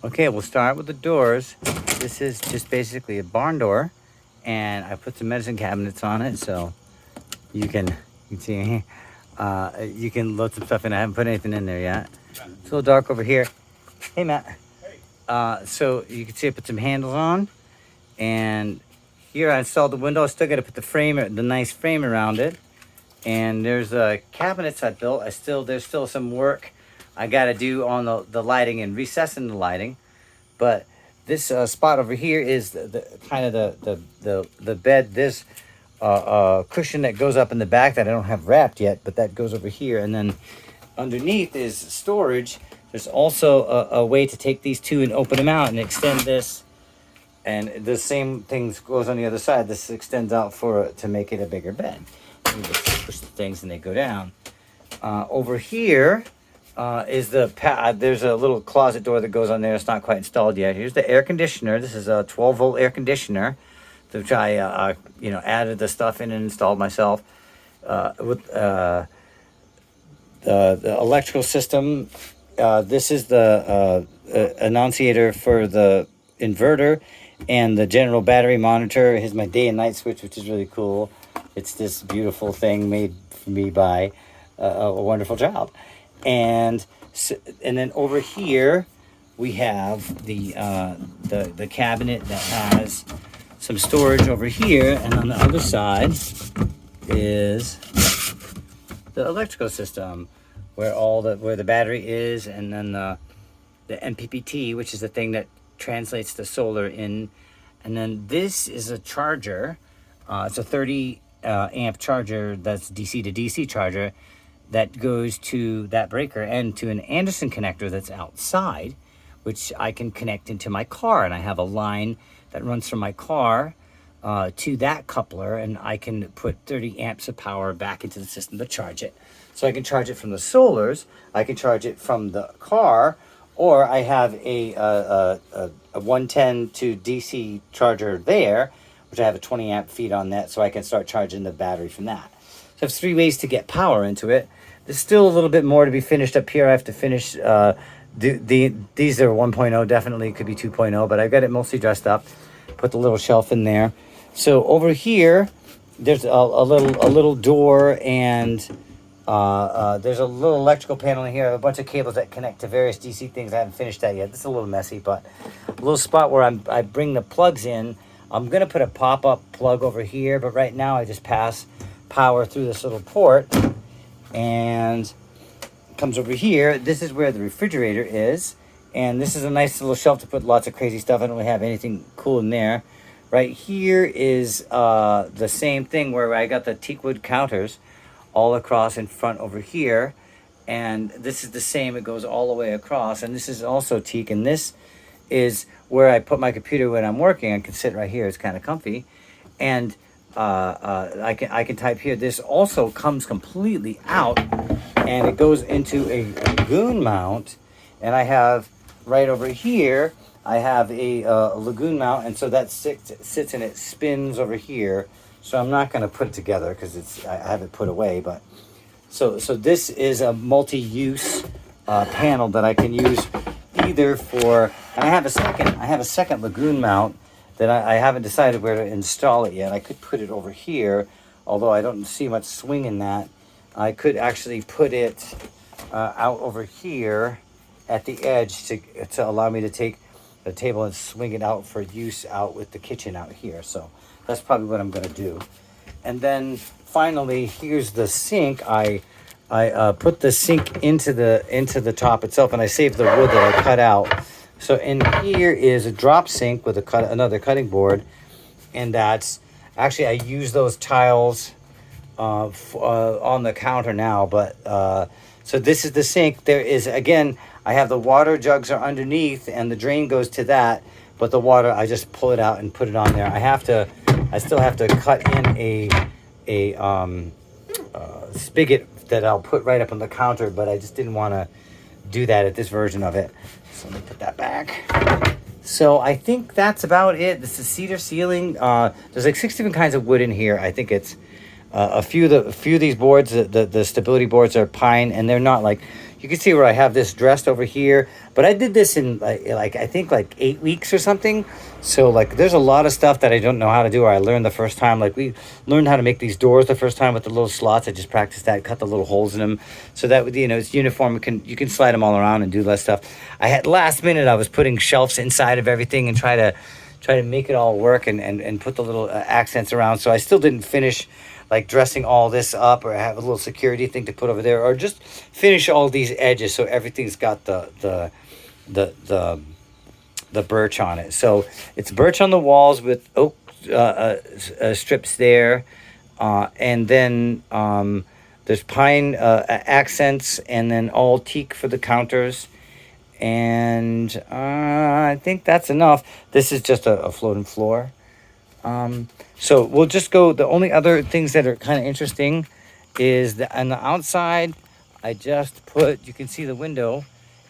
Okay, we'll start with the doors. This is just basically a barn door, and I put some medicine cabinets on it, so you can see you can load some stuff in. I haven't put anything in there yet. It's a little dark over here. Hey, Matt. So you can see I put some handles on, and here I installed the window. I still got to put the nice frame around it. And there's cabinets I built. There's still some work I got to do on the lighting and recessing the lighting. But this spot over here is the kind of the bed. This cushion that goes up in the back that I don't have wrapped yet, but that goes over here. And then underneath is storage. There's also a way to take these two and open them out and extend this. And the same thing goes on the other side. This extends out to make it a bigger bed. You just push the things and they go down. Over here is there's a little closet door that goes on there. It's not quite installed yet. Here's the air conditioner. This is a 12-volt air conditioner, which I added the stuff in and installed myself. With the electrical system, this is the annunciator for the inverter and the general battery monitor. Here's my day and night switch, which is really cool. It's this beautiful thing made for me by a wonderful child. And then over here we have the cabinet that has some storage over here, and on the other side is the electrical system where the battery is, and then the MPPT, which is the thing that translates the solar in. And then this is a charger. It's a 30 amp charger that's DC to DC charger that goes to that breaker and to an Anderson connector that's outside, which I can connect into my car. And I have a line that runs from my car to that coupler, and I can put 30 amps of power back into the system to charge it. So I can charge it from the solars, I can charge it from the car, or I have a 110 to DC charger there, which I have a 20 amp feed on that, so I can start charging the battery from that. So I have 3 ways to get power into it. There's still a little bit more to be finished up here. I have to finish, these are 1.0, definitely could be 2.0, but I got it mostly dressed up. Put the little shelf in there. So over here, there's a little door, and there's a little electrical panel in here. I have a bunch of cables that connect to various DC things. I haven't finished that yet. This is a little messy, but a little spot where I bring the plugs in. I'm going to put a pop-up plug over here, but right now I just pass power through this little port, and it comes over here. This is where the refrigerator is, and this is a nice little shelf to put lots of crazy stuff. I don't really have anything cool in there. Right here is the same thing where I got the teak wood counters all across in front over here, and this is the same. It goes all the way across, and this is also teak, and this is where I put my computer when I'm working. I can sit right here. It's kind of comfy, and I can type here. This also comes completely out, and it goes into a lagoon mount, and I have right over here I have a lagoon mount, and so that sits and it spins over here. So I'm not going to put it together because I have it put away. But so this is a multi-use panel that I can use either for. And I have a second lagoon mount that I haven't decided where to install it yet. I could put it over here, although I don't see much swing in that. I could actually put it out over here at the edge to allow me to take the table and swing it out for use out with the kitchen out here. So that's probably what I'm going to do. And then finally, here's the sink. I put the sink into the top itself, and I saved the wood that I cut out. So in here is a drop sink with another cutting board, and that's actually, I use those tiles on the counter now. But so this is the sink. There is, again, I have the water jugs are underneath, and the drain goes to that. But the water, I just pull it out and put it on there. I still have to cut in a spigot that I'll put right up on the counter, but I just didn't want to do that at this version of it. So let me put that back. So I think that's about it. This is cedar ceiling. There's like 6 different kinds of wood in here. I think it's a few of these boards. The stability boards are pine, and they're not like you can see where I have this dressed over here, but I did this in like I think like 8 weeks or something. So like there's a lot of stuff that I don't know how to do, or I learned the first time. Like we learned how to make these doors the first time with the little slots. I just practiced that, cut the little holes in them, so that, you know, it's uniform. You can slide them all around and do less stuff. I had last minute I was putting shelves inside of everything and try to make it all work, and put the little accents around. So I still didn't finish like dressing all this up, or have a little security thing to put over there, or just finish all these edges so everything's got the birch on it. So it's birch on the walls with oak strips there, and then there's pine accents, and then all teak for the counters. And I think that's enough. This is just a floating floor. So we'll just go. The only other things that are kind of interesting is that on the outside, I just put, you can see the window,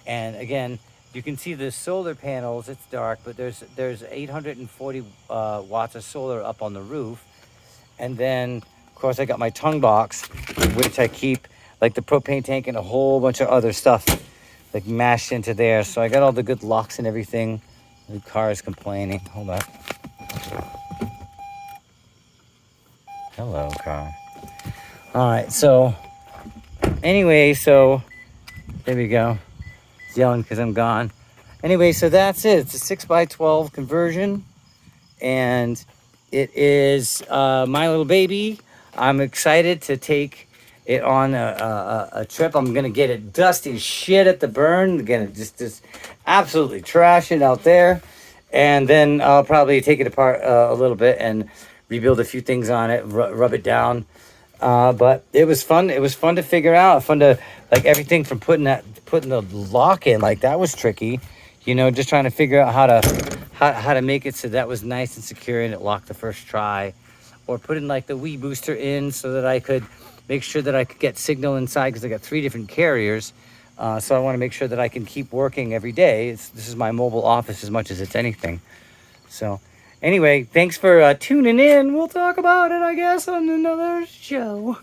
and again, you can see the solar panels. It's dark, but there's 840 watts of solar up on the roof. And then, of course, I got my tongue box, which I keep like the propane tank and a whole bunch of other stuff like mashed into there. So I got all the good locks and everything. The car is complaining. Hold on. Hello, car. All right, so anyway, so there we go. It's yelling because I'm gone. Anyway, so that's it. It's a 6x12 conversion, and it is my little baby. I'm excited to take it on a trip. I'm gonna get it dusty as shit at the burn. Again, just absolutely trash it out there, and then I'll probably take it apart a little bit and rebuild a few things on it, rub it down. But it was fun. It was fun to figure out. Fun to, like, everything from putting the lock in. Like, that was tricky. You know, just trying to figure out how to make it so that was nice and secure and it locked the first try. Or putting like the Wii booster in so that I could make sure that I could get signal inside, because I got 3 different carriers. So I want to make sure that I can keep working every day. This is my mobile office as much as it's anything. So anyway, thanks for tuning in. We'll talk about it, I guess, on another show.